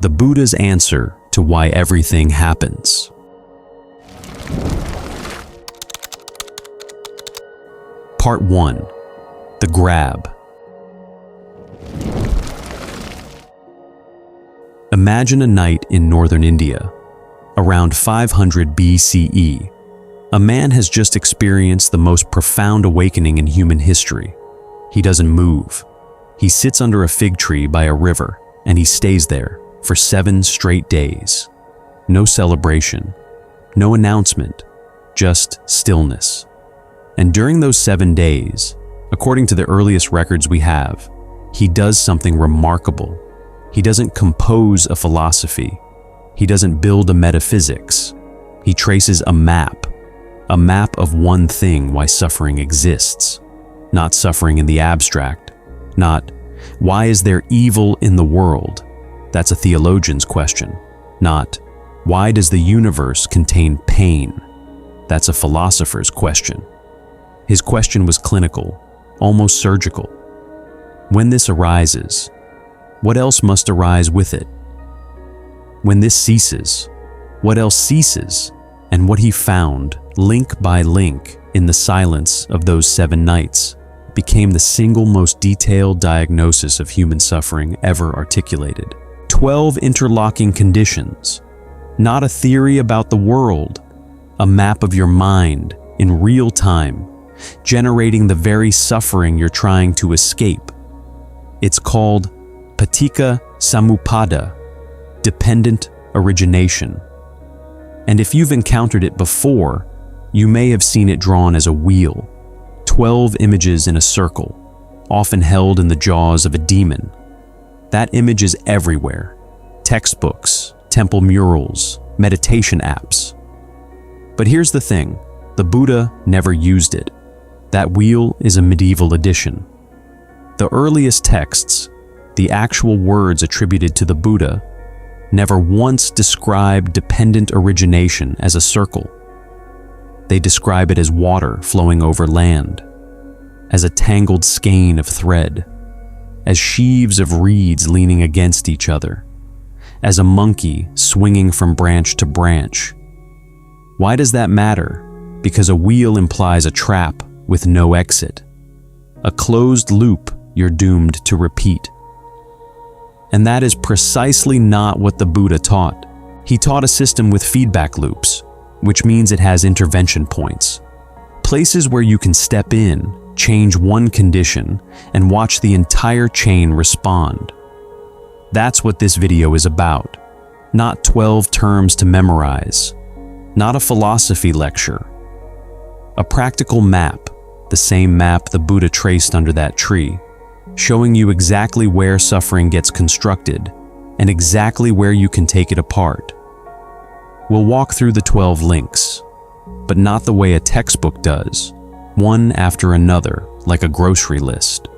the Buddha's answer to why everything happens. Part 1. The Grab. Imagine a night in northern India, around 500 BCE. A man has just experienced the most profound awakening in human history. He doesn't move. He sits under a fig tree by a river, and he stays there for 7 straight days. No celebration, no announcement, just stillness. And during those 7 days, according to the earliest records we have, he does something remarkable. He doesn't compose a philosophy. He doesn't build a metaphysics. He traces a map of one thing why suffering exists. Not suffering in the abstract. Not, why is there evil in the world? That's a theologian's question. Not, why does the universe contain pain? That's a philosopher's question. His question was clinical, almost surgical. When this arises, what else must arise with it? When this ceases, what else ceases? And what he found, link by link, in the silence of those 7 nights, became the single most detailed diagnosis of human suffering ever articulated. 12 interlocking conditions, not a theory about the world, a map of your mind in real time, generating the very suffering you're trying to escape. It's called paticca samuppada, dependent origination. And if you've encountered it before, you may have seen it drawn as a wheel, 12 images in a circle, often held in the jaws of a demon. That image is everywhere. Textbooks, temple murals, meditation apps. But here's the thing, the Buddha never used it. That wheel is a medieval addition. The earliest texts, the actual words attributed to the Buddha, never once describe dependent origination as a circle. They describe it as water flowing over land, as a tangled skein of thread, as sheaves of reeds leaning against each other, as a monkey swinging from branch to branch. Why does that matter? Because a wheel implies a trap with no exit, a closed loop you're doomed to repeat. And that is precisely not what the Buddha taught. He taught a system with feedback loops, which means it has intervention points. Places where you can step in, change one condition, and watch the entire chain respond. That's what this video is about. Not 12 terms to memorize. Not a philosophy lecture. A practical map, the same map the Buddha traced under that tree, showing you exactly where suffering gets constructed and exactly where you can take it apart. We'll walk through the 12 links, but not the way a textbook does, one after another, like a grocery list.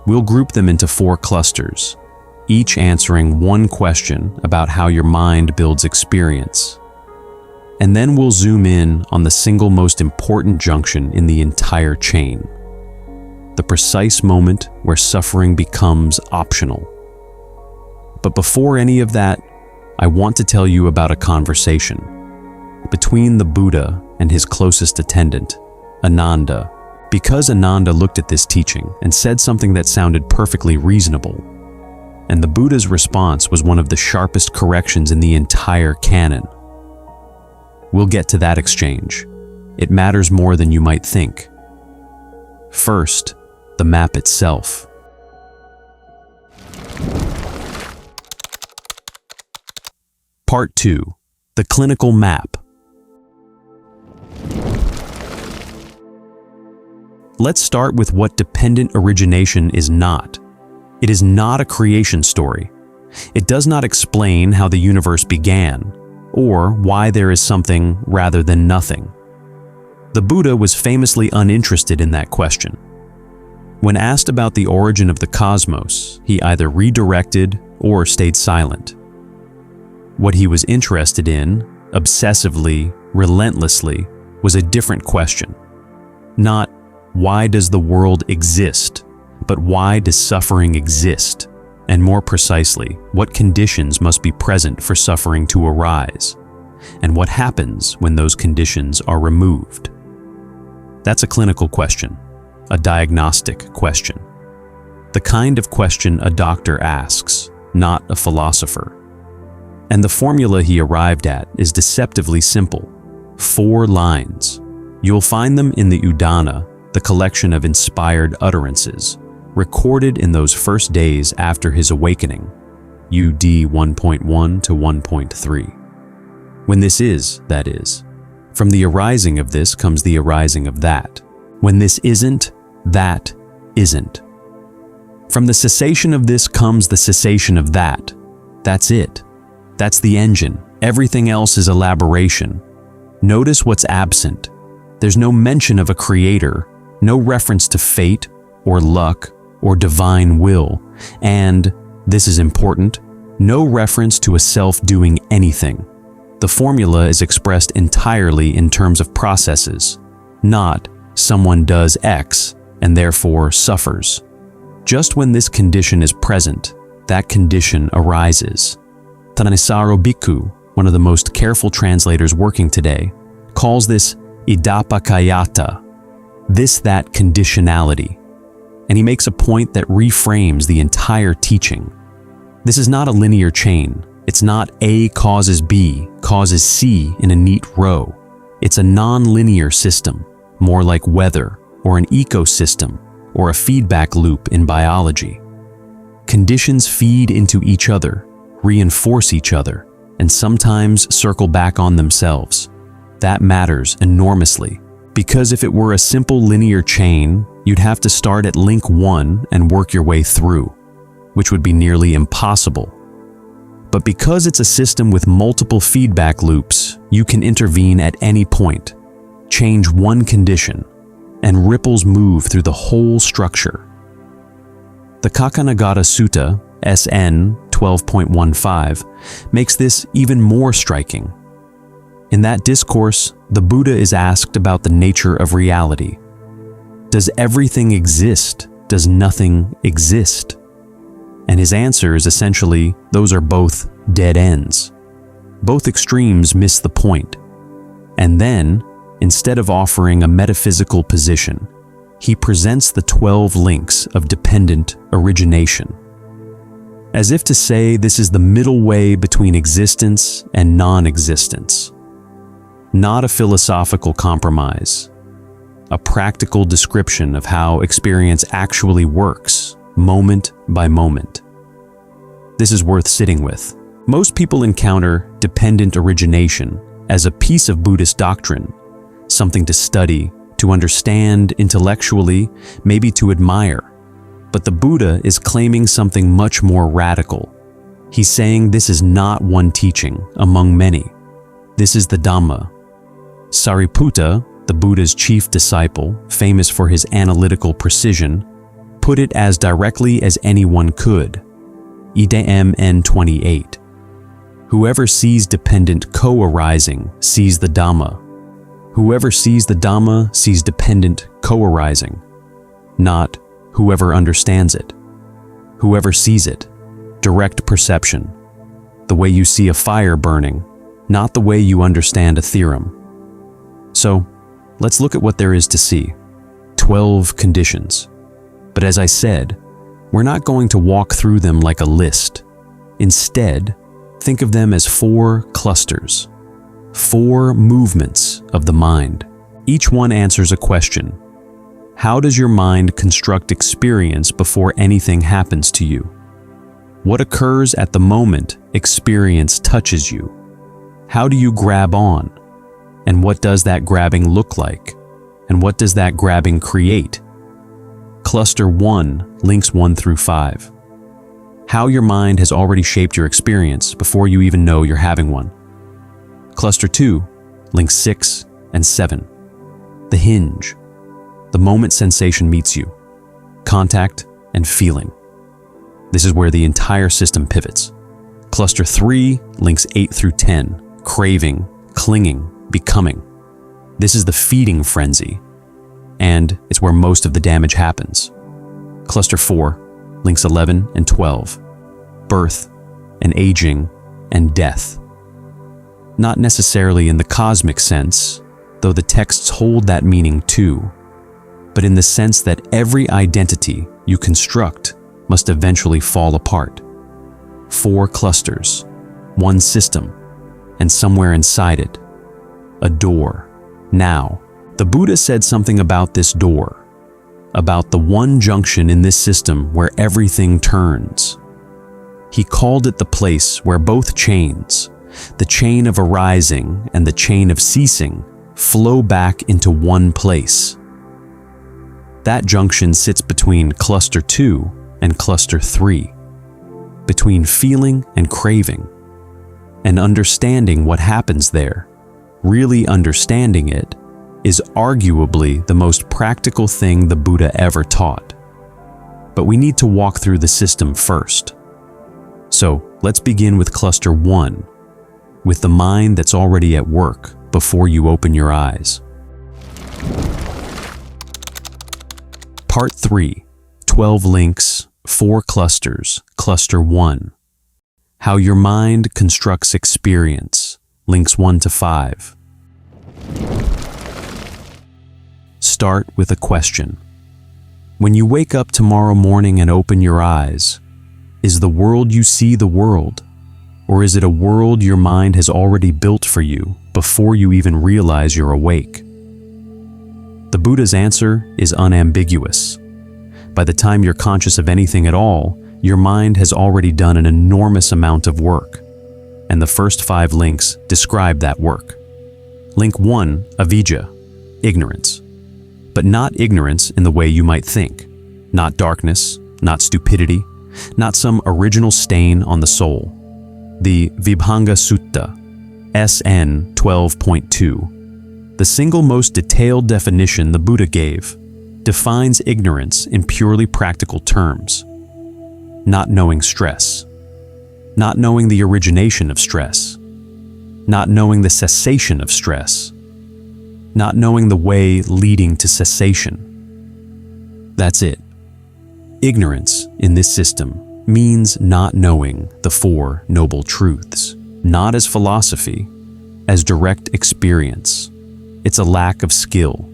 We'll group them into 4 clusters, each answering one question about how your mind builds experience. And then we'll zoom in on the single most important junction in the entire chain, the precise moment where suffering becomes optional. But before any of that, I want to tell you about a conversation between the Buddha and his closest attendant, Ānanda, because Ānanda looked at this teaching and said something that sounded perfectly reasonable. And the Buddha's response was one of the sharpest corrections in the entire canon. We'll get to that exchange. It matters more than you might think. First, the map itself. Part 2. The clinical map. Let's start with what dependent origination is not. It is not a creation story. It does not explain how the universe began, or why there is something rather than nothing. The Buddha was famously uninterested in that question. When asked about the origin of the cosmos, he either redirected or stayed silent. What he was interested in, obsessively, relentlessly, was a different question. Not, why does the world exist, but why does suffering exist? And more precisely, what conditions must be present for suffering to arise? And what happens when those conditions are removed? That's a clinical question, a diagnostic question. The kind of question a doctor asks, not a philosopher. And the formula he arrived at is deceptively simple. 4 lines. You'll find them in the Vedanā, the collection of inspired utterances, recorded in those first days after his awakening, UD 1.1 to 1.3. When this is, that is. From the arising of this comes the arising of that. When this isn't, that isn't. From the cessation of this comes the cessation of that. That's it. That's the engine. Everything else is elaboration. Notice what's absent. There's no mention of a creator, no reference to fate or luck or divine will, and, this is important, no reference to a self doing anything. The formula is expressed entirely in terms of processes, not someone does X and therefore suffers. Just when this condition is present, that condition arises. Thanissaro Bhikkhu, one of the most careful translators working today, calls this idapakayata, that conditionality, and he makes a point that reframes the entire teaching. This is not a linear chain. It's not A causes B, causes C in a neat row. It's a non-linear system, more like weather or an ecosystem or a feedback loop in biology. Conditions feed into each other, reinforce each other, and sometimes circle back on themselves. That matters enormously, because if it were a simple linear chain, you'd have to start at link 1 and work your way through, which would be nearly impossible. But because it's a system with multiple feedback loops, you can intervene at any point, change one condition, and ripples move through the whole structure. The Kakanagata Sutta, SN 12.15, makes this even more striking. In that discourse, the Buddha is asked about the nature of reality. Does everything exist? Does nothing exist? And his answer is essentially, those are both dead ends. Both extremes miss the point. And then, instead of offering a metaphysical position, he presents the 12 links of dependent origination. As if to say this is the middle way between existence and non-existence. Not a philosophical compromise, a practical description of how experience actually works, moment by moment. This is worth sitting with. Most people encounter dependent origination as a piece of Buddhist doctrine, something to study, to understand intellectually, maybe to admire. But the Buddha is claiming something much more radical. He's saying this is not one teaching among many. This is the Dhamma. Sariputta, the Buddha's chief disciple, famous for his analytical precision, put it as directly as anyone could. Idam 28. Whoever sees dependent co-arising sees the Dhamma. Whoever sees the Dhamma sees dependent co-arising, not whoever understands it. Whoever sees it, direct perception, the way you see a fire burning, not the way you understand a theorem. So, let's look at what there is to see. 12 conditions. But as I said, we're not going to walk through them like a list. Instead, think of them as 4 clusters, 4 movements of the mind. Each one answers a question. How does your mind construct experience before anything happens to you? What occurs at the moment experience touches you? How do you grab on? And what does that grabbing look like? And what does that grabbing create? Cluster 1 links 1 through 5. How your mind has already shaped your experience before you even know you're having one. Cluster 2 links 6 and 7. The hinge. The moment sensation meets you. Contact and feeling. This is where the entire system pivots. Cluster 3 links 8 through 10. Craving, clinging, becoming. This is the feeding frenzy, and it's where most of the damage happens. Cluster 4 links 11 and 12. birth and aging and death. Not necessarily in the cosmic sense, though the texts hold that meaning too, but in the sense that every identity you construct must eventually fall apart. 4 clusters, one system, and somewhere inside it, a door. Now, the Buddha said something about this door, about the one junction in this system where everything turns. He called it the place where both chains, the chain of arising and the chain of ceasing, flow back into one place. That junction sits between cluster 2 and cluster 3, between feeling and craving, and understanding what happens there, really understanding it, is arguably the most practical thing the Buddha ever taught. But we need to walk through the system first. So let's begin with cluster 1, with the mind that's already at work before you open your eyes. Part 3, 12 links, 4 clusters, cluster 1. How your mind constructs experience, links 1 to 5. Start with a question. When you wake up tomorrow morning and open your eyes, is the world you see the world? Or is it a world your mind has already built for you before you even realize you're awake? The Buddha's answer is unambiguous. By the time you're conscious of anything at all, your mind has already done an enormous amount of work. And the first 5 links describe that work. Link 1, avijja, ignorance. But not ignorance in the way you might think. Not darkness, not stupidity, not some original stain on the soul. The Vibhanga Sutta, SN 12.2, the single most detailed definition the Buddha gave, defines ignorance in purely practical terms. Not knowing stress, not knowing the origination of stress, not knowing the cessation of stress, not knowing the way leading to cessation. That's it. Ignorance in this system means not knowing the 4 noble truths, not as philosophy, as direct experience. It's a lack of skill.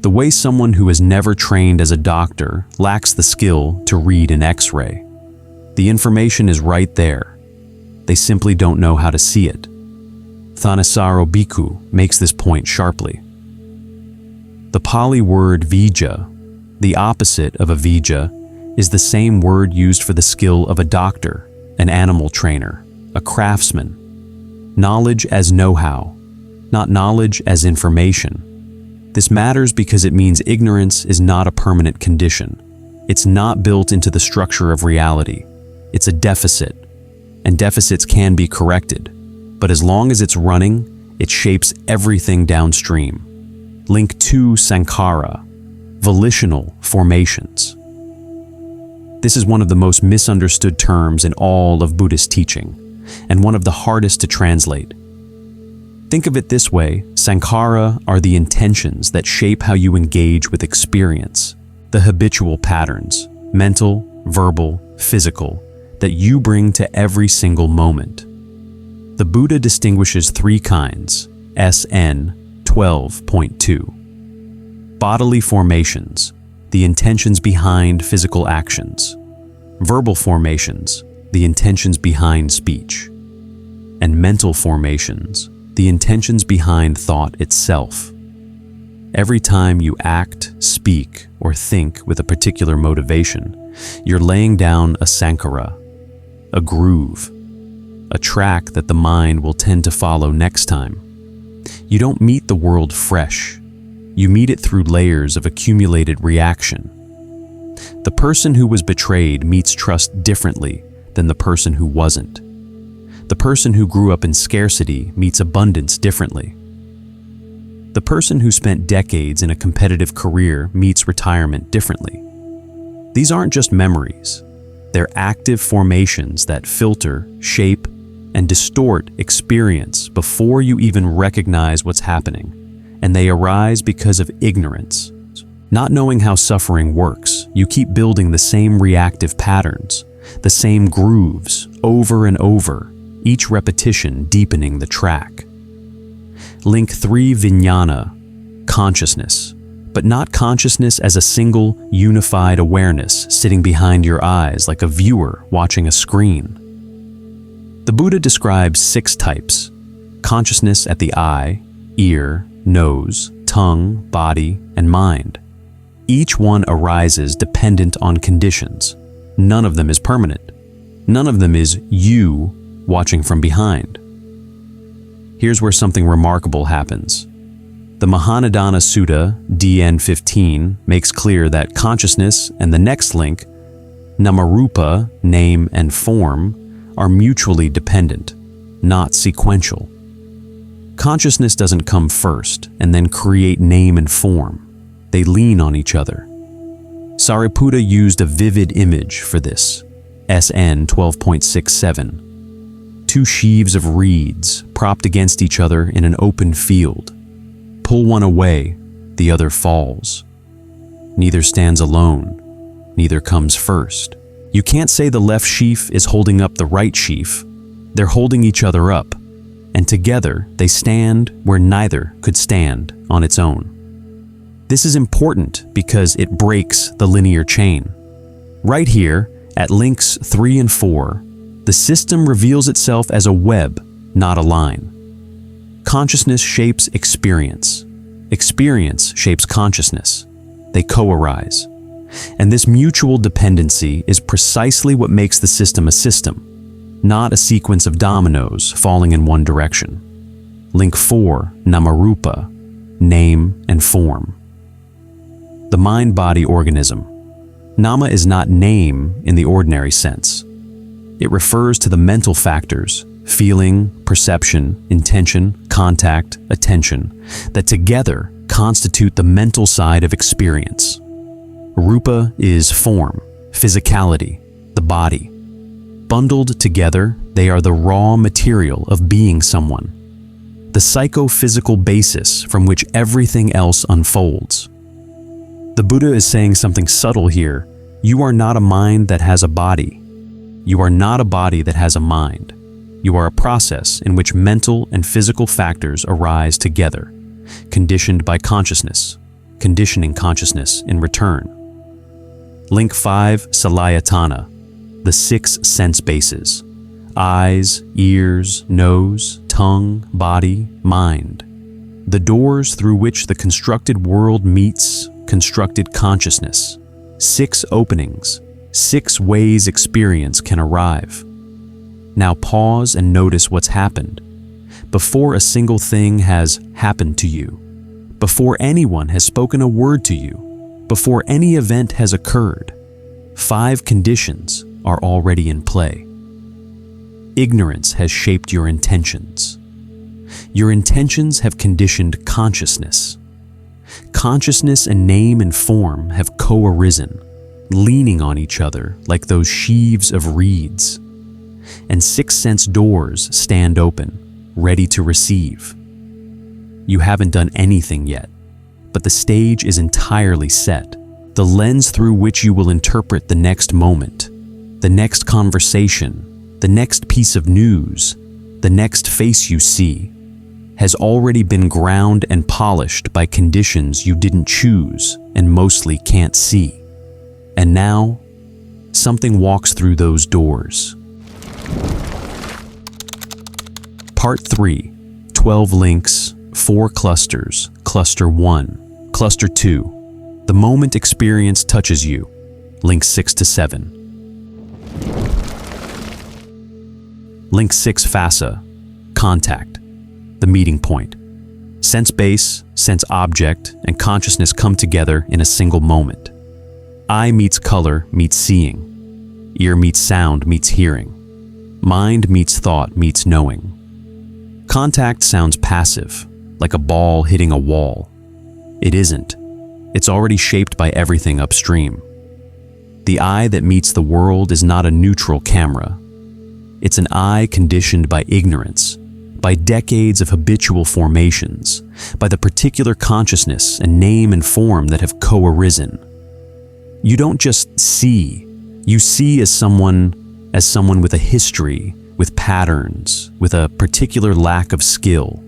The way someone who has never trained as a doctor lacks the skill to read an X-ray. The information is right there. They simply don't know how to see it. Thanissaro Bhikkhu makes this point sharply. The Pali word vijja, the opposite of avijja, is the same word used for the skill of a doctor, an animal trainer, a craftsman. Knowledge as know-how, not knowledge as information. This matters because it means ignorance is not a permanent condition. It's not built into the structure of reality. It's a deficit, and deficits can be corrected. But as long as it's running, it shapes everything downstream. Link 2, sankhara, volitional formations. This is one of the most misunderstood terms in all of Buddhist teaching, and one of the hardest to translate. Think of it this way: sankhara are the intentions that shape how you engage with experience, the habitual patterns, mental, verbal, physical, that you bring to every single moment. The Buddha distinguishes 3 kinds, SN 12.2. Bodily formations, the intentions behind physical actions. Verbal formations, the intentions behind speech. And mental formations, the intentions behind thought itself. Every time you act, speak, or think with a particular motivation, you're laying down a sankhara, a groove, a track that the mind will tend to follow next time. You don't meet the world fresh. You meet it through layers of accumulated reaction. The person who was betrayed meets trust differently than the person who wasn't. The person who grew up in scarcity meets abundance differently. The person who spent decades in a competitive career meets retirement differently. These aren't just memories. They're active formations that filter, shape, and distort experience before you even recognize what's happening, and they arise because of ignorance. Not knowing how suffering works, you keep building the same reactive patterns, the same grooves over and over, each repetition deepening the track. Link 3, vedanā, consciousness, but not consciousness as a single, unified awareness sitting behind your eyes like a viewer watching a screen. The Buddha describes 6 types: consciousness at the eye, ear, nose, tongue, body, and mind. Each one arises dependent on conditions. None of them is permanent. None of them is you watching from behind. Here's where something remarkable happens. The Mahānādana Sutta, DN 15, makes clear that consciousness and the next link, namarupa, name and form, are mutually dependent, not sequential. Consciousness doesn't come first and then create name and form. They lean on each other. Sariputta used a vivid image for this. SN 12.67. 2 sheaves of reeds propped against each other in an open field. Pull one away, the other falls. Neither stands alone, neither comes first. You can't say the left sheaf is holding up the right sheaf. They're holding each other up, and together they stand where neither could stand on its own. This is important because it breaks the linear chain. Right here, at links 3 and 4, the system reveals itself as a web, not a line. Consciousness shapes experience. Experience shapes consciousness. They co-arise. And this mutual dependency is precisely what makes the system a system, not a sequence of dominoes falling in one direction. Link 4, namarupa, name and form. The mind-body organism. Nama is not name in the ordinary sense. It refers to the mental factors, feeling, perception, intention, contact, attention, that together constitute the mental side of experience. Rupa is form, physicality, the body. Bundled together, they are the raw material of being someone, the psychophysical basis from which everything else unfolds. The Buddha is saying something subtle here. You are not a mind that has a body. You are not a body that has a mind. You are a process in which mental and physical factors arise together, conditioned by consciousness, conditioning consciousness in return. Link 5, salayatana, the 6 sense bases: eyes, ears, nose, tongue, body, mind. The doors through which the constructed world meets constructed consciousness. 6 openings, 6 ways experience can arrive. Now pause and notice what's happened. Before a single thing has happened to you, before anyone has spoken a word to you, before any event has occurred, 5 conditions are already in play. Ignorance has shaped your intentions. Your intentions have conditioned consciousness. Consciousness and name and form have co-arisen, leaning on each other like those sheaves of reeds. And 6 sense doors stand open, ready to receive. You haven't done anything yet, but the stage is entirely set. The lens through which you will interpret the next moment, the next conversation, the next piece of news, the next face you see, has already been ground and polished by conditions you didn't choose and mostly can't see. And now, something walks through those doors. Part 3, 12 links, 4 clusters, Cluster 1, Cluster 2, the moment experience touches you, links 6 to 7. Link 6, phassa, contact, the meeting point. Sense base, sense object, and consciousness come together in a single moment. Eye meets color meets seeing. Ear meets sound meets hearing. Mind meets thought meets knowing. Contact sounds passive, like a ball hitting a wall. It isn't. It's already shaped by everything upstream. The eye that meets the world is not a neutral camera. It's an eye conditioned by ignorance, by decades of habitual formations, by the particular consciousness and name and form that have co-arisen. You don't just see, You see as someone with a history, with patterns, with a particular lack of skill.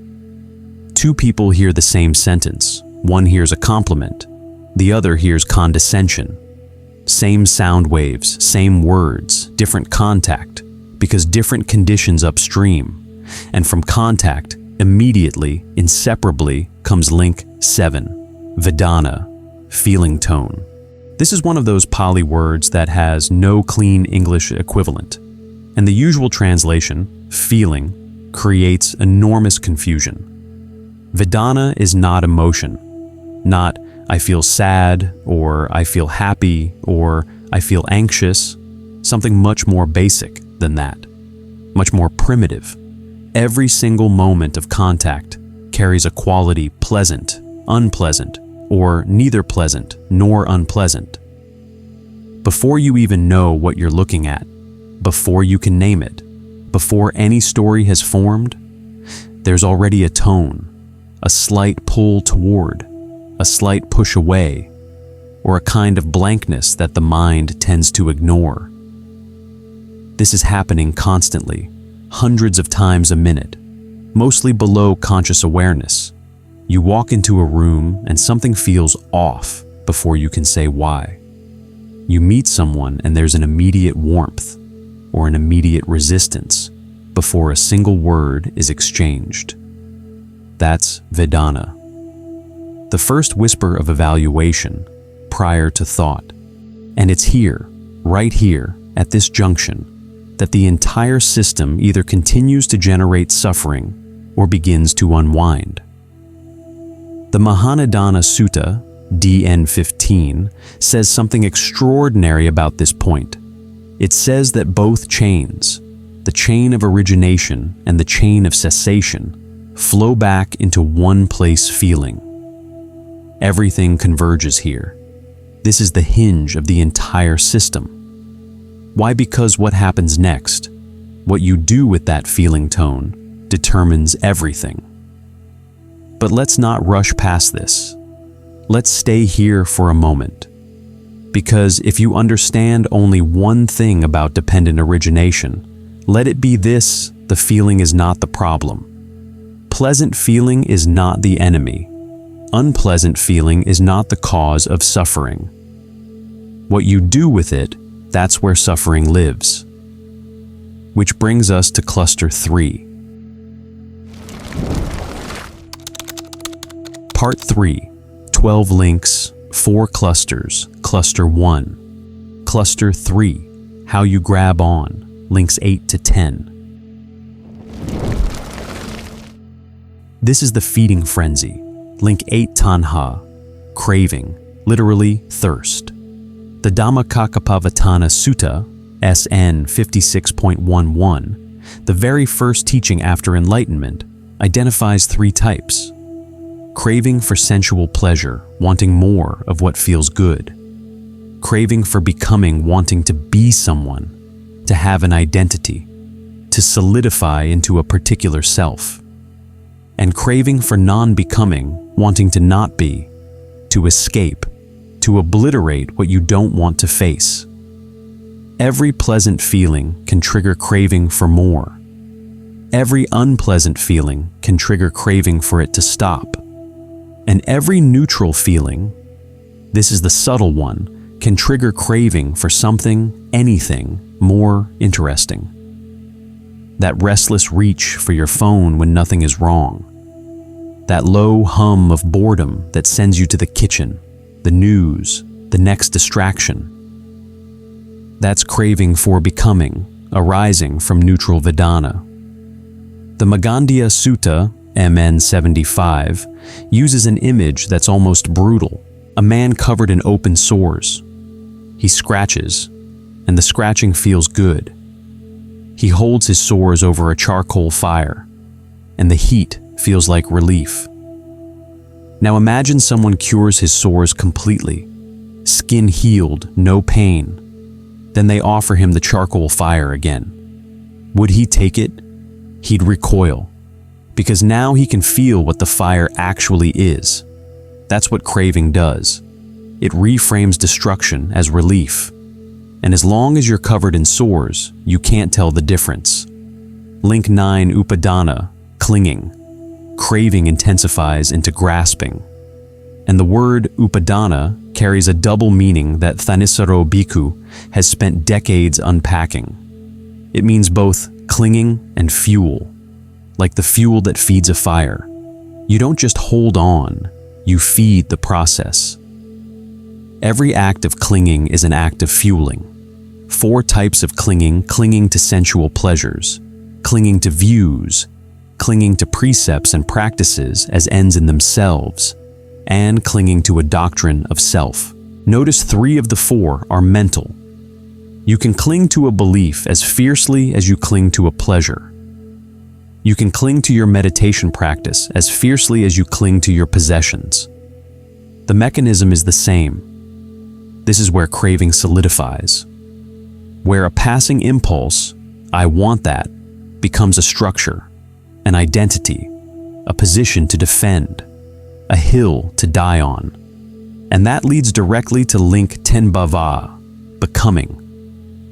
Two people hear the same sentence. One hears a compliment, the other hears condescension. Same sound waves, same words, different contact, because different conditions upstream. And from contact, immediately, inseparably, comes link 7, vedanā, feeling tone. This is one of those Pali words that has no clean English equivalent. And the usual translation, feeling, creates enormous confusion. Vedanā is not emotion, not I feel sad, or I feel happy, or I feel anxious, something much more basic than that, much more primitive. Every single moment of contact carries a quality pleasant, unpleasant, or neither pleasant nor unpleasant. Before you even know what you're looking at, before you can name it, before any story has formed, there's already a tone, a slight pull toward, a slight push away, or a kind of blankness that the mind tends to ignore. This is happening constantly, hundreds of times a minute, mostly below conscious awareness. You walk into a room and something feels off before you can say why. You meet someone and there's an immediate warmth or an immediate resistance before a single word is exchanged. That's vedanā. The first whisper of evaluation prior to thought. And it's here, right here, at this junction, that the entire system either continues to generate suffering or begins to unwind. The Mahānidāna Sutta, DN 15, says something extraordinary about this point. It says that both chains, the chain of origination and the chain of cessation, flow back into one place feeling. Everything converges here. This is the hinge of the entire system. Why? Because what happens next, what you do with that feeling tone, determines everything. But let's not rush past this. Let's stay here for a moment. Because if you understand only one thing about dependent origination, let it be this: the feeling is not the problem. Pleasant feeling is not the enemy. Unpleasant feeling is not the cause of suffering. What you do with it, that's where suffering lives. Which brings us to cluster 3. Part 3, 12 links, 4 clusters, cluster 1. Cluster 3, how you grab on, links 8 to 10. This is the feeding frenzy, link 8 taṇhā, craving, literally thirst. The Dhammacakkappavattana Sutta, SN 56.11, the very first teaching after enlightenment, identifies 3 types. Craving for sensual pleasure, wanting more of what feels good. Craving for becoming, wanting to be someone, to have an identity, to solidify into a particular self. And craving for non-becoming, wanting to not be, to escape, to obliterate what you don't want to face. Every pleasant feeling can trigger craving for more. Every unpleasant feeling can trigger craving for it to stop. And every neutral feeling, this is the subtle one, can trigger craving for something, anything, more interesting. That restless reach for your phone when nothing is wrong. That low hum of boredom that sends you to the kitchen, the news, the next distraction. That's craving for becoming, arising from neutral vedanā. The Magandiya Sutta, MN 75, uses an image that's almost brutal. A man covered in open sores. He scratches, and the scratching feels good. He holds his sores over a charcoal fire, and the heat feels like relief. Now imagine someone cures his sores completely, skin healed, no pain. Then they offer him the charcoal fire again. Would he take it? He'd recoil, because now he can feel what the fire actually is. That's what craving does. It reframes destruction as relief. And as long as you're covered in sores, you can't tell the difference. Link 9, upadana, clinging. Craving intensifies into grasping. And the word upadana carries a double meaning that Thanissaro Bhikkhu has spent decades unpacking. It means both clinging and fuel, like the fuel that feeds a fire. You don't just hold on, you feed the process. Every act of clinging is an act of fueling. 4 types of clinging: clinging to sensual pleasures, clinging to views, clinging to precepts and practices as ends in themselves, and clinging to a doctrine of self. Notice 3 of the 4 are mental. You can cling to a belief as fiercely as you cling to a pleasure. You can cling to your meditation practice as fiercely as you cling to your possessions. The mechanism is the same. This is where craving solidifies, where a passing impulse, I want that, becomes a structure, an identity, a position to defend, a hill to die on. And that leads directly to link 10 bhava, becoming.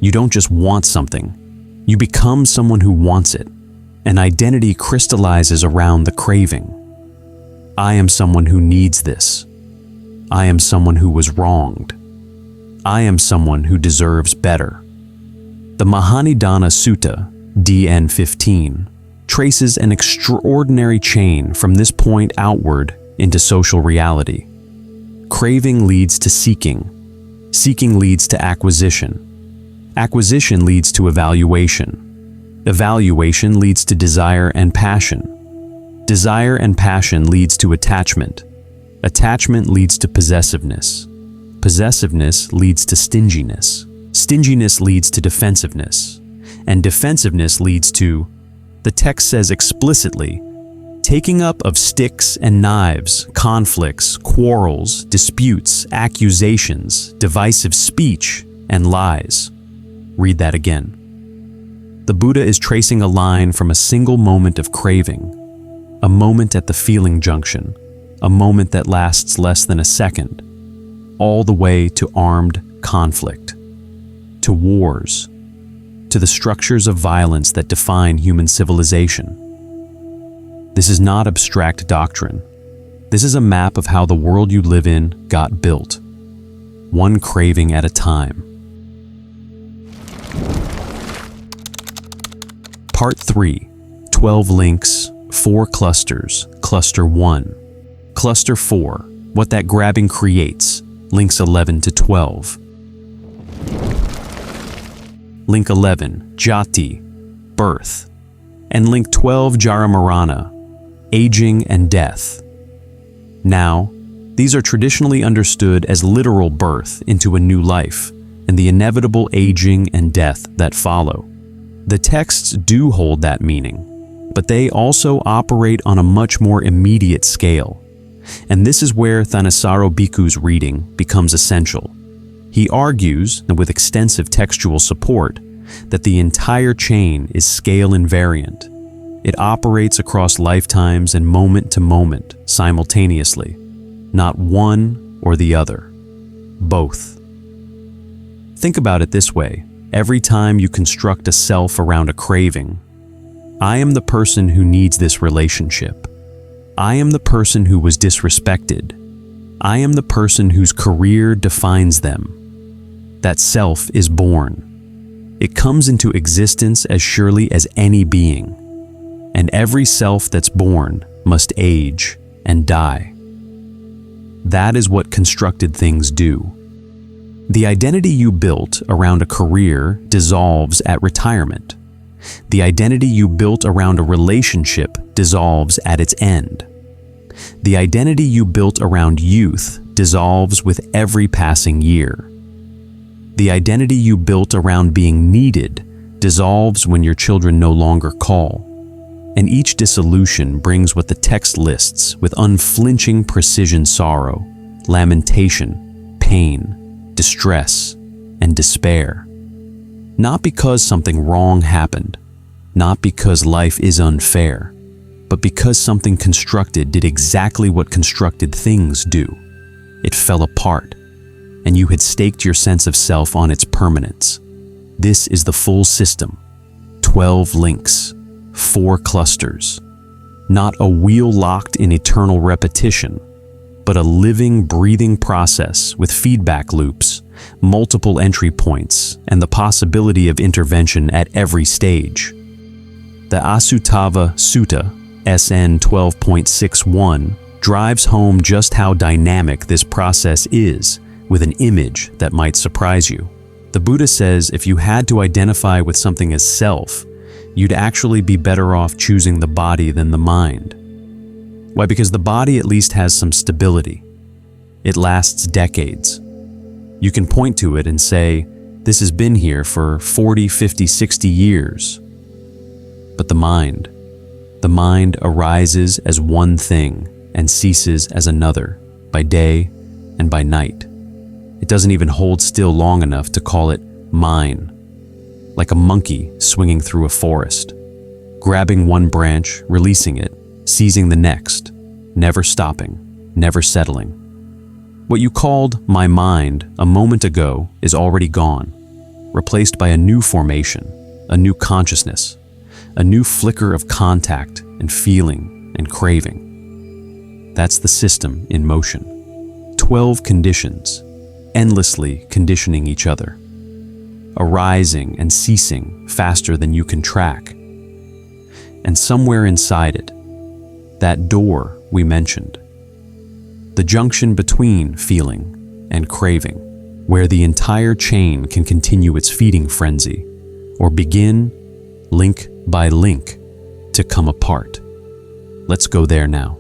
You don't just want something, you become someone who wants it. An identity crystallizes around the craving. I am someone who needs this. I am someone who was wronged. I am someone who deserves better. The Mahanidana Sutta, DN 15, traces an extraordinary chain from this point outward into social reality. Craving leads to seeking. Seeking leads to acquisition. Acquisition leads to evaluation. Evaluation leads to desire and passion. Desire and passion leads to attachment. Attachment leads to possessiveness. Possessiveness leads to stinginess. Stinginess leads to defensiveness. And defensiveness leads to, the text says explicitly, taking up of sticks and knives, conflicts, quarrels, disputes, accusations, divisive speech, and lies. Read that again. The Buddha is tracing a line from a single moment of craving, a moment at the feeling junction, a moment that lasts less than a second, all the way to armed conflict, to wars, to the structures of violence that define human civilization. This is not abstract doctrine. This is a map of how the world you live in got built, one craving at a time. Part 3, 12 links, 4 clusters, Cluster 1. Cluster 4, what that grabbing creates, links 11 to 12. Link 11, Jati, birth. And link 12, Jaramarana, aging and death. Now, these are traditionally understood as literal birth into a new life and the inevitable aging and death that follow. The texts do hold that meaning, but they also operate on a much more immediate scale. And this is where Thanissaro Bhikkhu's reading becomes essential. He argues, with extensive textual support, that the entire chain is scale invariant. It operates across lifetimes and moment to moment simultaneously, not one or the other, both. Think about it this way. Every time you construct a self around a craving, I am the person who needs this relationship. I am the person who was disrespected. I am the person whose career defines them. That self is born. It comes into existence as surely as any being. And every self that's born must age and die. That is what constructed things do. The identity you built around a career dissolves at retirement. The identity you built around a relationship dissolves at its end. The identity you built around youth dissolves with every passing year. The identity you built around being needed dissolves when your children no longer call. And each dissolution brings what the text lists with unflinching precision: sorrow, lamentation, pain, distress, and despair. Not because something wrong happened, not because life is unfair, but because something constructed did exactly what constructed things do. It fell apart, and you had staked your sense of self on its permanence. This is the full system. 12 links, 4 clusters. Not a wheel locked in eternal repetition, but a living, breathing process with feedback loops, multiple entry points, and the possibility of intervention at every stage. The Asuttava Sutta, SN 12.61, drives home just how dynamic this process is, with an image that might surprise you. The Buddha says if you had to identify with something as self, you'd actually be better off choosing the body than the mind. Why? Because the body at least has some stability. It lasts decades. You can point to it and say, this has been here for 40, 50, 60 years. But the mind arises as one thing and ceases as another, by day and by night. It doesn't even hold still long enough to call it mine. Like a monkey swinging through a forest, grabbing one branch, releasing it, seizing the next, never stopping, never settling. What you called my mind a moment ago is already gone, replaced by a new formation, a new consciousness, a new flicker of contact and feeling and craving. That's the system in motion. 12 conditions, endlessly conditioning each other, arising and ceasing faster than you can track. And somewhere inside it, that door we mentioned, the junction between feeling and craving, where the entire chain can continue its feeding frenzy, or begin, link by link, to come apart. Let's go there now.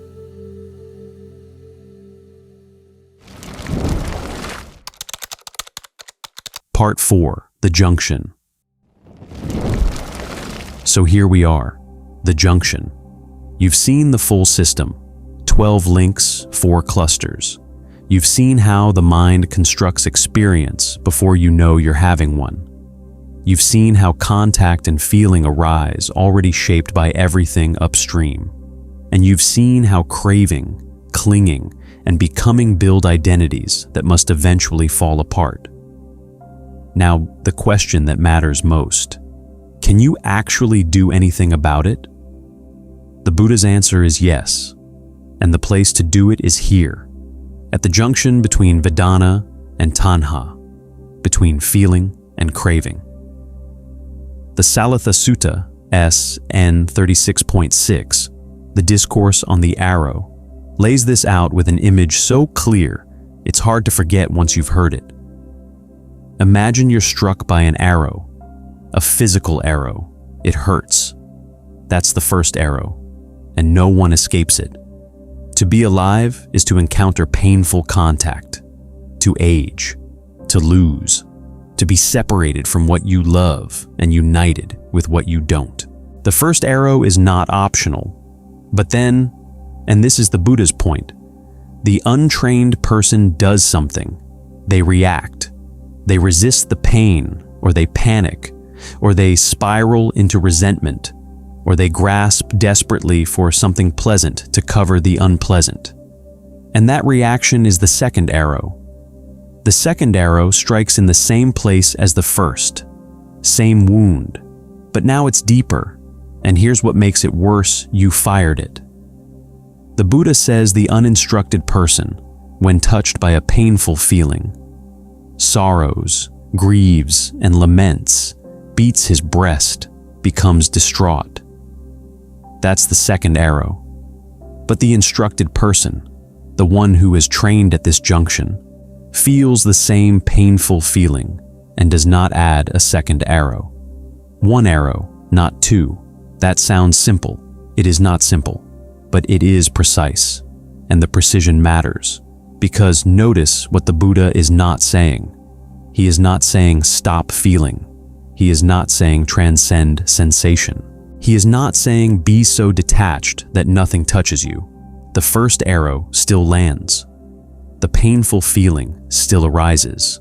Part 4, the junction. So here we are, the junction. You've seen the full system, 12 links, 4 clusters. You've seen how the mind constructs experience before you know you're having one. You've seen how contact and feeling arise, already shaped by everything upstream. And you've seen how craving, clinging, and becoming build identities that must eventually fall apart. Now, the question that matters most: can you actually do anything about it? The Buddha's answer is yes, and the place to do it is here, at the junction between vedanā and taṇhā, between feeling and craving. The Salatha Sutta, SN 36.6, the discourse on the arrow, lays this out with an image so clear it's hard to forget once you've heard it. Imagine you're struck by an arrow, a physical arrow. It hurts. That's the first arrow, and no one escapes it. To be alive is to encounter painful contact, to age, to lose, to be separated from what you love and united with what you don't. The first arrow is not optional, but then, and this is the Buddha's point, the untrained person does something. They react. They resist the pain, or they panic, or they spiral into resentment, or they grasp desperately for something pleasant to cover the unpleasant. And that reaction is the second arrow. The second arrow strikes in the same place as the first, same wound, but now it's deeper, and here's what makes it worse: you fired it. The Buddha says the uninstructed person, when touched by a painful feeling, sorrows, grieves, and laments, beats his breast, becomes distraught. That's the second arrow. But the instructed person, the one who is trained at this junction, feels the same painful feeling and does not add a second arrow. One arrow, not two. That sounds simple. It is not simple, but it is precise, and the precision matters. Because notice what the Buddha is not saying. He is not saying stop feeling. He is not saying transcend sensation. He is not saying be so detached that nothing touches you. The first arrow still lands. The painful feeling still arises.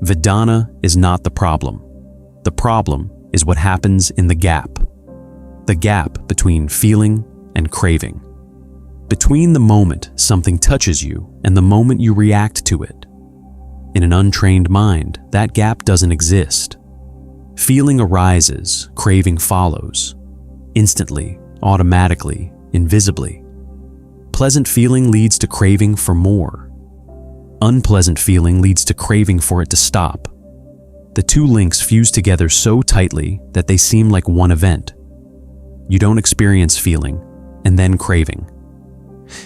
Vedanā is not the problem. The problem is what happens in the gap between feeling and craving. Between the moment something touches you and the moment you react to it. In an untrained mind, that gap doesn't exist. Feeling arises, craving follows. Instantly, automatically, invisibly. Pleasant feeling leads to craving for more. Unpleasant feeling leads to craving for it to stop. The two links fuse together so tightly that they seem like one event. You don't experience feeling and then craving.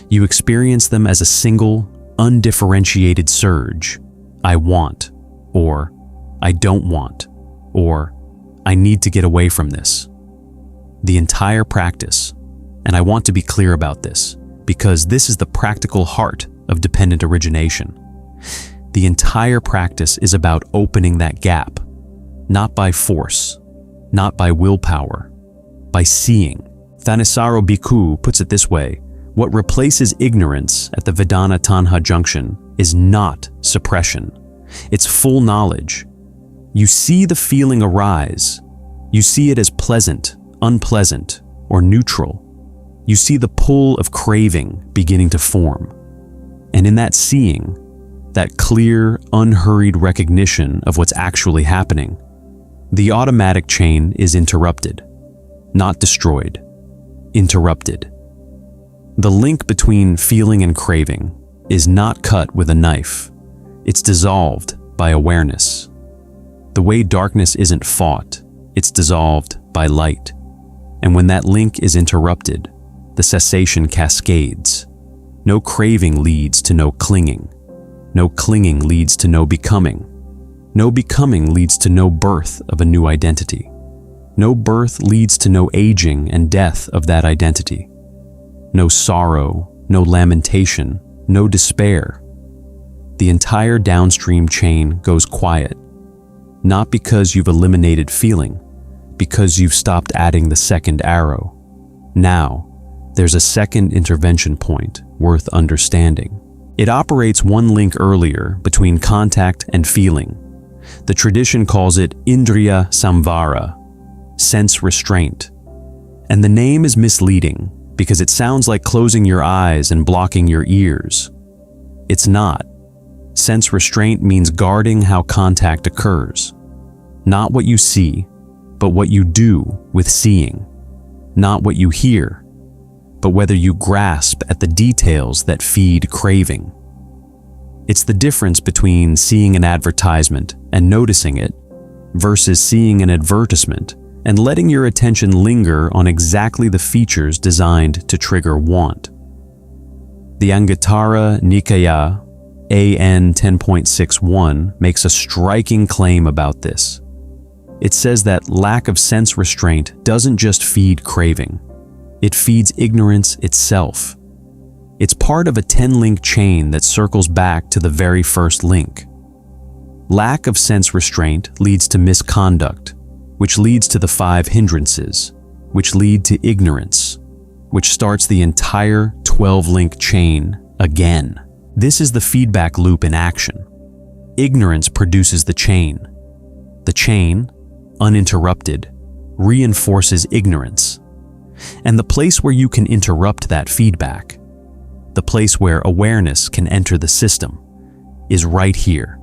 You experience them as a single, undifferentiated surge. I want, or I don't want, or I need to get away from this. The entire practice, and I want to be clear about this, because this is the practical heart of dependent origination. The entire practice is about opening that gap, not by force, not by willpower, by seeing. Thanissaro Bhikkhu puts it this way: what replaces ignorance at the vedanā taṇhā junction is not suppression, it's full knowledge. You see the feeling arise. You see it as pleasant, unpleasant, or neutral. You see the pull of craving beginning to form. And in that seeing, that clear, unhurried recognition of what's actually happening, the automatic chain is interrupted, not destroyed, interrupted. The link between feeling and craving is not cut with a knife. It's dissolved by awareness. The way darkness isn't fought, it's dissolved by light. And when that link is interrupted, the cessation cascades. No craving leads to no clinging. No clinging leads to no becoming. No becoming leads to no birth of a new identity. No birth leads to no aging and death of that identity. No sorrow, no lamentation, no despair. The entire downstream chain goes quiet, not because you've eliminated feeling, because you've stopped adding the second arrow. Now, there's a second intervention point worth understanding. It operates one link earlier between contact and feeling. The tradition calls it indriya samvara, sense restraint. And the name is misleading because it sounds like closing your eyes and blocking your ears. It's not. Sense restraint means guarding how contact occurs. Not what you see, but what you do with seeing. Not what you hear, but whether you grasp at the details that feed craving. It's the difference between seeing an advertisement and noticing it versus seeing an advertisement and letting your attention linger on exactly the features designed to trigger want. The Anguttara Nikaya, AN 10.61, makes a striking claim about this. It says that lack of sense restraint doesn't just feed craving. It feeds ignorance itself. It's part of a 10-link chain that circles back to the very first link. Lack of sense restraint leads to misconduct, which leads to the 5 hindrances, which lead to ignorance, which starts the entire 12-link chain again. This is the feedback loop in action. Ignorance produces the chain. The chain, uninterrupted, reinforces ignorance. And the place where you can interrupt that feedback, the place where awareness can enter the system, is right here,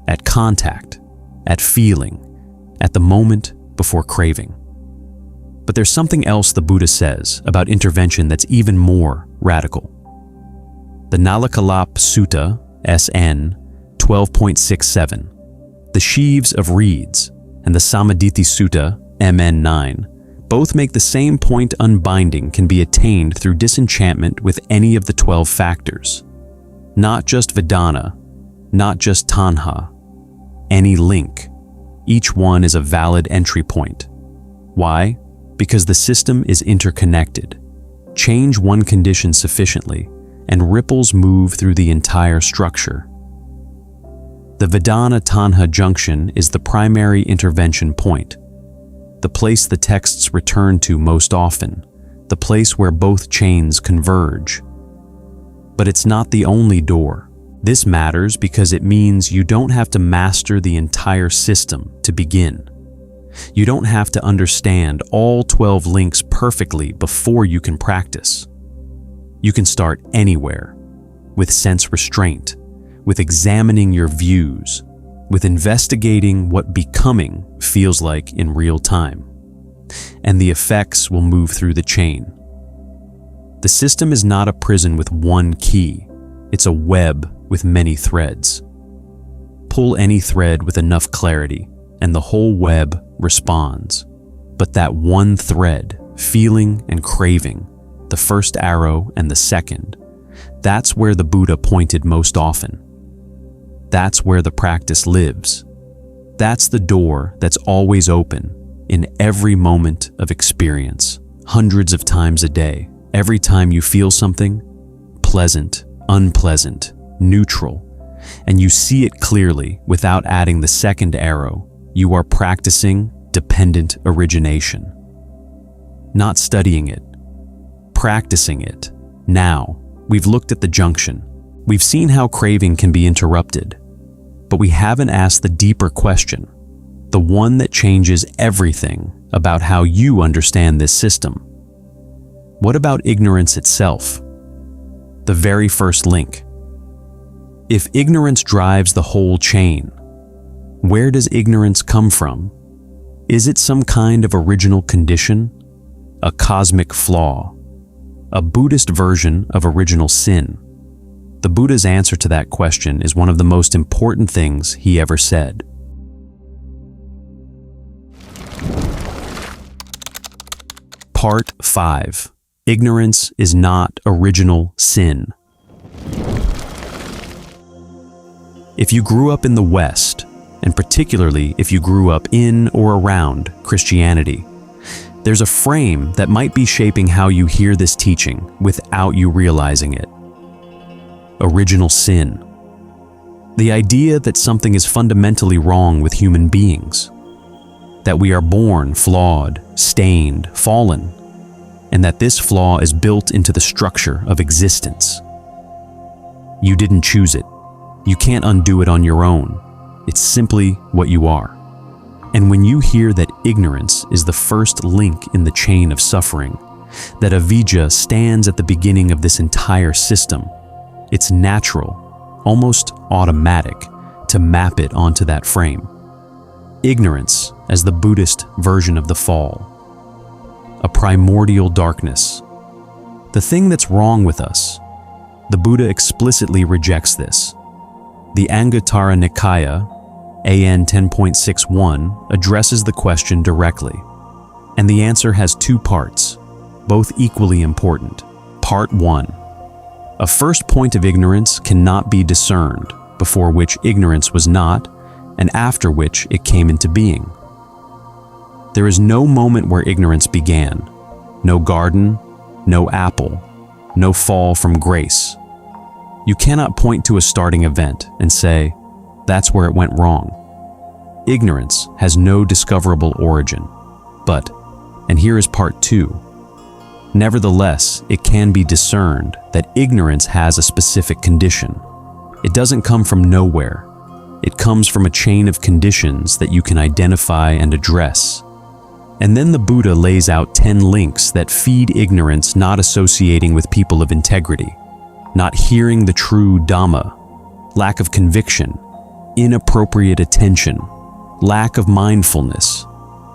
at contact, at feeling, at the moment before craving. But there's something else the Buddha says about intervention that's even more radical. The Nalakalapa Sutta, SN 12.67, the sheaves of reeds, and the Samaditi Sutta, MN 9, both make the same point: unbinding can be attained through disenchantment with any of the 12 factors. Not just vedanā, not just taṇhā, any link. Each one is a valid entry point. Why? Because the system is interconnected. Change one condition sufficiently, and ripples move through the entire structure. The vedanā taṇhā junction is the primary intervention point, the place the texts return to most often, the place where both chains converge. But it's not the only door. This matters because it means you don't have to master the entire system to begin. You don't have to understand all 12 links perfectly before you can practice. You can start anywhere, with sense restraint, with examining your views, with investigating what becoming feels like in real time. And the effects will move through the chain. The system is not a prison with one key, it's a web with many threads. Pull any thread with enough clarity, and the whole web responds. But that one thread, feeling and craving, the first arrow and the second, that's where the Buddha pointed most often. That's where the practice lives. That's the door that's always open in every moment of experience, hundreds of times a day. Every time you feel something, pleasant, unpleasant, neutral, and you see it clearly without adding the second arrow, you are practicing dependent origination. Not studying it, practicing it. Now, we've looked at the junction. We've seen how craving can be interrupted, but we haven't asked the deeper question, the one that changes everything about how you understand this system. What about ignorance itself? The very first link. If ignorance drives the whole chain, where does ignorance come from? Is it some kind of original condition? A cosmic flaw? A Buddhist version of original sin? The Buddha's answer to that question is one of the most important things he ever said. Part 5. Ignorance is not original sin. If you grew up in the West, and particularly if you grew up in or around Christianity, there's a frame that might be shaping how you hear this teaching without you realizing it. Original sin. The idea that something is fundamentally wrong with human beings, that we are born flawed, stained, fallen, and that this flaw is built into the structure of existence. You didn't choose it. You can't undo it on your own. It's simply what you are. And when you hear that ignorance is the first link in the chain of suffering, that avijja stands at the beginning of this entire system, it's natural, almost automatic, to map it onto that frame. Ignorance as the Buddhist version of the fall. A primordial darkness. The thing that's wrong with us. The Buddha explicitly rejects this. The Anguttara Nikaya, AN 10.61, addresses the question directly. And the answer has two parts, both equally important. Part 1. A first point of ignorance cannot be discerned, before which ignorance was not, and after which it came into being. There is no moment where ignorance began, no garden, no apple, no fall from grace. You cannot point to a starting event and say, that's where it went wrong. Ignorance has no discoverable origin, but, and here is part 2, nevertheless, it can be discerned that ignorance has a specific condition. It doesn't come from nowhere. It comes from a chain of conditions that you can identify and address. And then the Buddha lays out 10 links that feed ignorance not associating with people of integrity, not hearing the true Dhamma, lack of conviction, inappropriate attention, lack of mindfulness,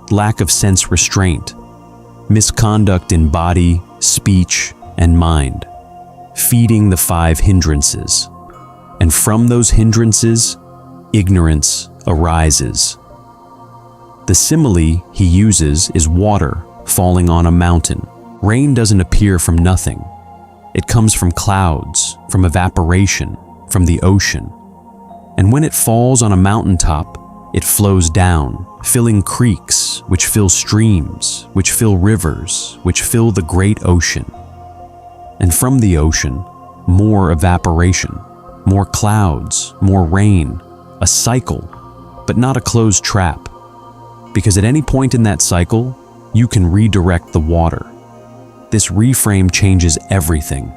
lack of sense restraint, misconduct in body, speech, and mind, feeding the 5 hindrances. And from those hindrances, ignorance arises. The simile he uses is water falling on a mountain. Rain doesn't appear from nothing. It comes from clouds, from evaporation, from the ocean. And when it falls on a mountaintop, it flows down, filling creeks, which fill streams, which fill rivers, which fill the great ocean. And from the ocean, more evaporation, more clouds, more rain, a cycle, but not a closed trap. Because at any point in that cycle, you can redirect the water. This reframe changes everything.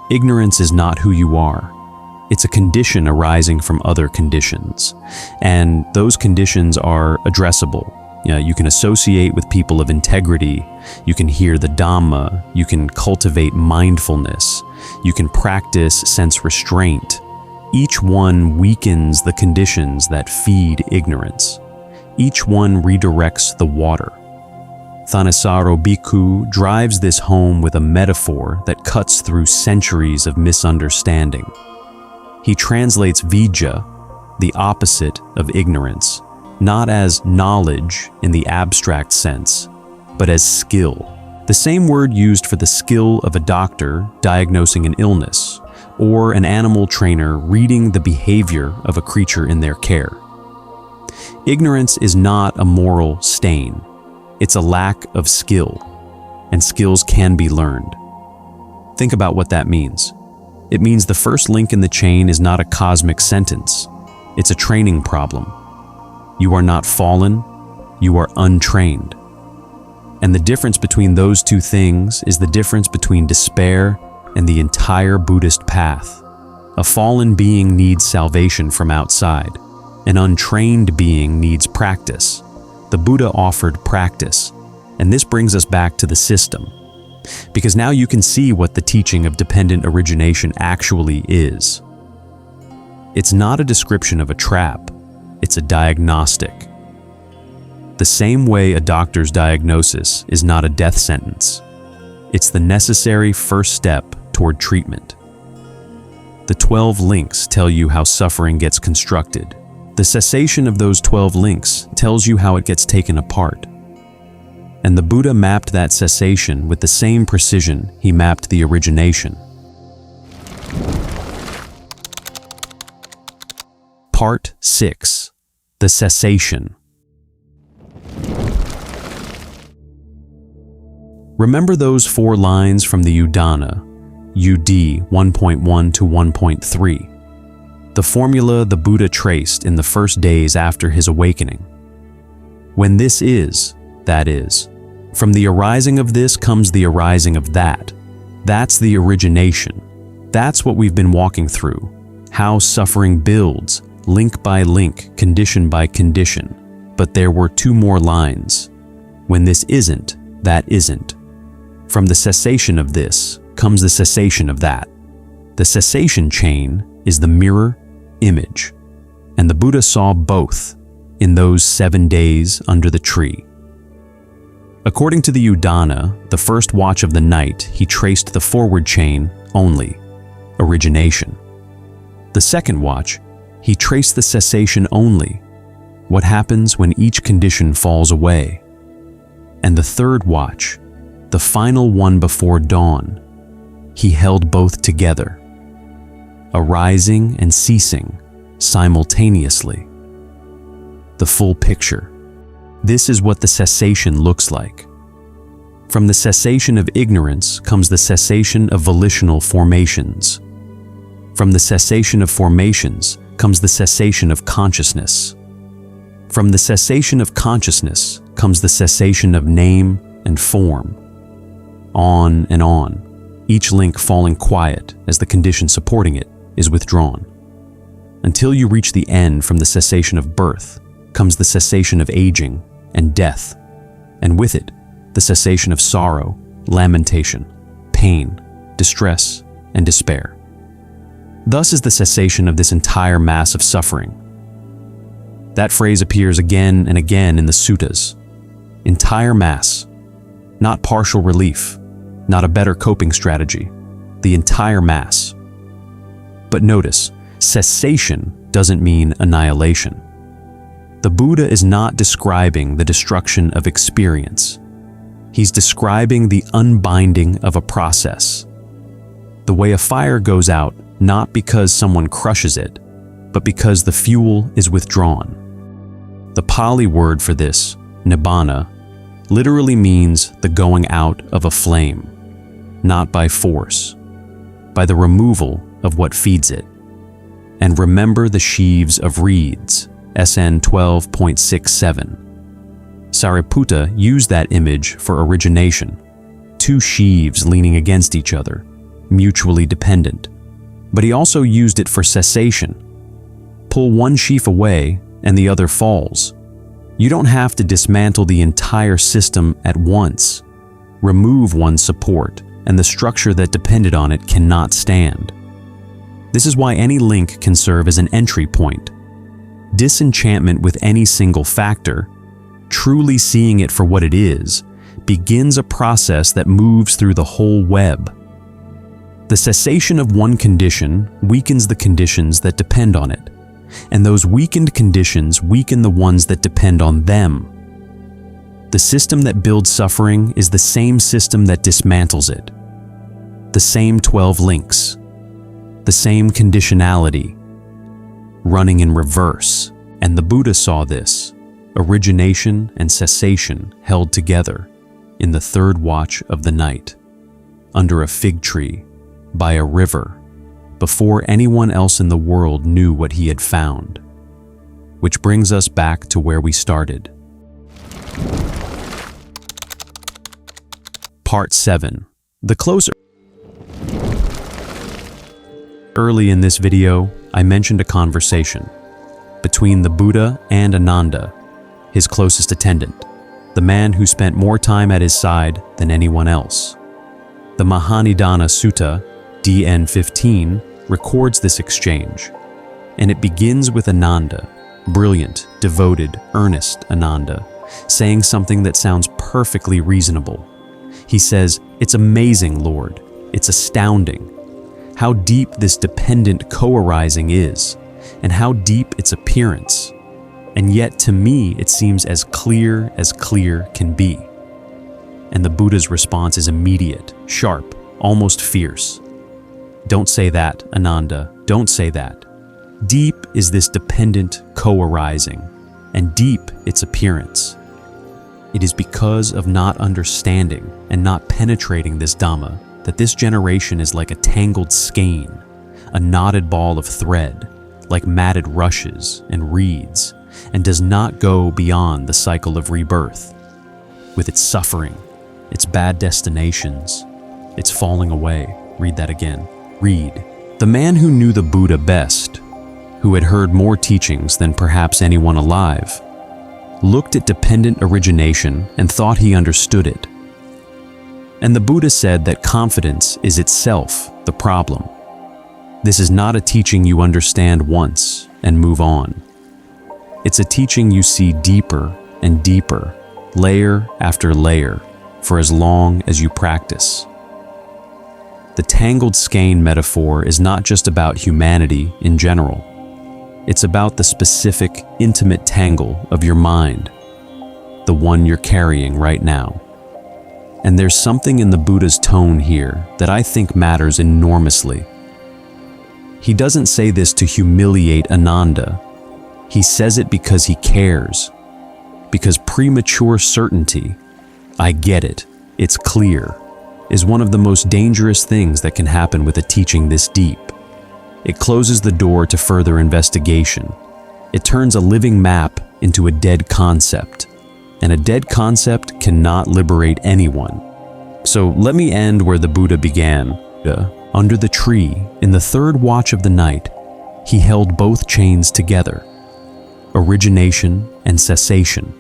Ignorance is not who you are. It's a condition arising from other conditions. And those conditions are addressable. You can associate with people of integrity. You can hear the Dhamma. You can cultivate mindfulness. You can practice sense restraint. Each one weakens the conditions that feed ignorance. Each one redirects the water. Thanissaro Bhikkhu drives this home with a metaphor that cuts through centuries of misunderstanding. He translates vijja, the opposite of ignorance, not as knowledge in the abstract sense, but as skill. The same word used for the skill of a doctor diagnosing an illness, or an animal trainer reading the behavior of a creature in their care. Ignorance is not a moral stain. It's a lack of skill, and skills can be learned. Think about what that means. It means the first link in the chain is not a cosmic sentence. It's a training problem. You are not fallen, you are untrained. And the difference between those two things is the difference between despair and the entire Buddhist path. A fallen being needs salvation from outside. An untrained being needs practice. The Buddha offered practice, and this brings us back to the system. Because now you can see what the teaching of dependent origination actually is. It's not a description of a trap, it's a diagnostic. The same way a doctor's diagnosis is not a death sentence. It's the necessary first step toward treatment. The 12 links tell you how suffering gets constructed. The cessation of those 12 links tells you how it gets taken apart. And the Buddha mapped that cessation with the same precision he mapped the origination. Part 6. The Cessation. Remember those 4 lines from the Vedanā, UD 1.1 to 1.3, the formula the Buddha traced in the first days after his awakening. When this is, that is. From the arising of this comes the arising of that. That's the origination. That's what we've been walking through. How suffering builds, link by link, condition by condition. But there were 2 more lines. When this isn't, that isn't. From the cessation of this comes the cessation of that. The cessation chain is the mirror image, and the Buddha saw both in those 7 days under the tree. According to the Vedanā, the first watch of the night, he traced the forward chain only, origination. The second watch, he traced the cessation only, what happens when each condition falls away. And the third watch, the final one before dawn, he held both together, arising and ceasing simultaneously. The full picture. This is what the cessation looks like. From the cessation of ignorance comes the cessation of volitional formations. From the cessation of formations comes the cessation of consciousness. From the cessation of consciousness comes the cessation of name and form. On and on, each link falling quiet as the condition supporting it is withdrawn. Until you reach the end. From the cessation of birth comes the cessation of aging and death, and with it, the cessation of sorrow, lamentation, pain, distress, and despair. Thus is the cessation of this entire mass of suffering. That phrase appears again and again in the suttas. Entire mass, not partial relief, not a better coping strategy, the entire mass. But notice, cessation doesn't mean annihilation. The Buddha is not describing the destruction of experience. He's describing the unbinding of a process. The way a fire goes out, not because someone crushes it, but because the fuel is withdrawn. The Pali word for this, nibbana, literally means the going out of a flame, not by force, by the removal of what feeds it. And remember the sheaves of reeds, SN 12.67. Sariputta used that image for origination, 2 sheaves leaning against each other, mutually dependent. But he also used it for cessation. Pull one sheaf away and the other falls. You don't have to dismantle the entire system at once. Remove one support, and the structure that depended on it cannot stand. This is why any link can serve as an entry point. Disenchantment with any single factor, truly seeing it for what it is, begins a process that moves through the whole web. The cessation of one condition weakens the conditions that depend on it, and those weakened conditions weaken the ones that depend on them. The system that builds suffering is the same system that dismantles it. The same 12 links, the same conditionality, running in reverse. And the Buddha saw this, origination and cessation held together in the third watch of the night, under a fig tree, by a river, before anyone else in the world knew what he had found. Which brings us back to where we started. Part 7. The closer. Early in this video, I mentioned a conversation between the Buddha and Ānanda, his closest attendant, the man who spent more time at his side than anyone else. The Mahanidana Sutta, DN 15, records this exchange, and it begins with Ānanda, brilliant, devoted, earnest Ānanda, saying something that sounds perfectly reasonable. He says, "It's amazing, Lord. It's astounding how deep this dependent co-arising is, and how deep its appearance. And yet to me it seems as clear can be." And the Buddha's response is immediate, sharp, almost fierce. "Don't say that, Ānanda, don't say that. Deep is this dependent co-arising, and deep its appearance. It is because of not understanding and not penetrating this Dhamma that this generation is like a tangled skein, a knotted ball of thread, like matted rushes and reeds, and does not go beyond the cycle of rebirth, with its suffering, its bad destinations, its falling away." Read that again. Read. The man who knew the Buddha best, who had heard more teachings than perhaps anyone alive, looked at dependent origination and thought he understood it. And the Buddha said that confidence is itself the problem. This is not a teaching you understand once and move on. It's a teaching you see deeper and deeper, layer after layer, for as long as you practice. The tangled skein metaphor is not just about humanity in general. It's about the specific, intimate tangle of your mind, the one you're carrying right now. And there's something in the Buddha's tone here that I think matters enormously. He doesn't say this to humiliate Ānanda. He says it because he cares. Because premature certainty, "I get it, it's clear," is one of the most dangerous things that can happen with a teaching this deep. It closes the door to further investigation. It turns a living map into a dead concept, and a dead concept cannot liberate anyone. So let me end where the Buddha began. Under the tree, in the third watch of the night, he held both chains together, origination and cessation,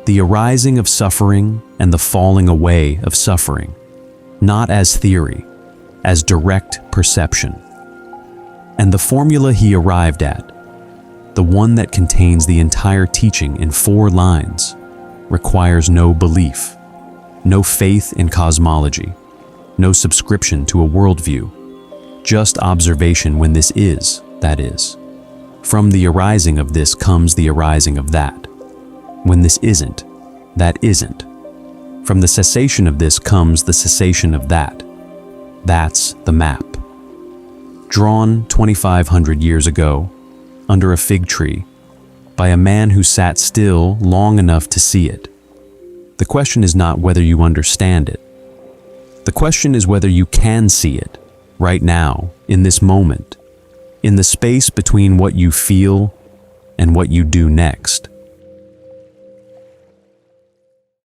the arising of suffering and the falling away of suffering, not as theory, as direct perception. And the formula he arrived at, the one that contains the entire teaching in 4 lines, requires no belief, no faith in cosmology, no subscription to a worldview, just observation when this is, that is. From the arising of this comes the arising of that. When this isn't, that isn't. From the cessation of this comes the cessation of that. That's the map. Drawn 2,500 years ago, under a fig tree, by a man who sat still long enough to see it. The question is not whether you understand it. The question is whether you can see it, right now, in this moment, in the space between what you feel and what you do next.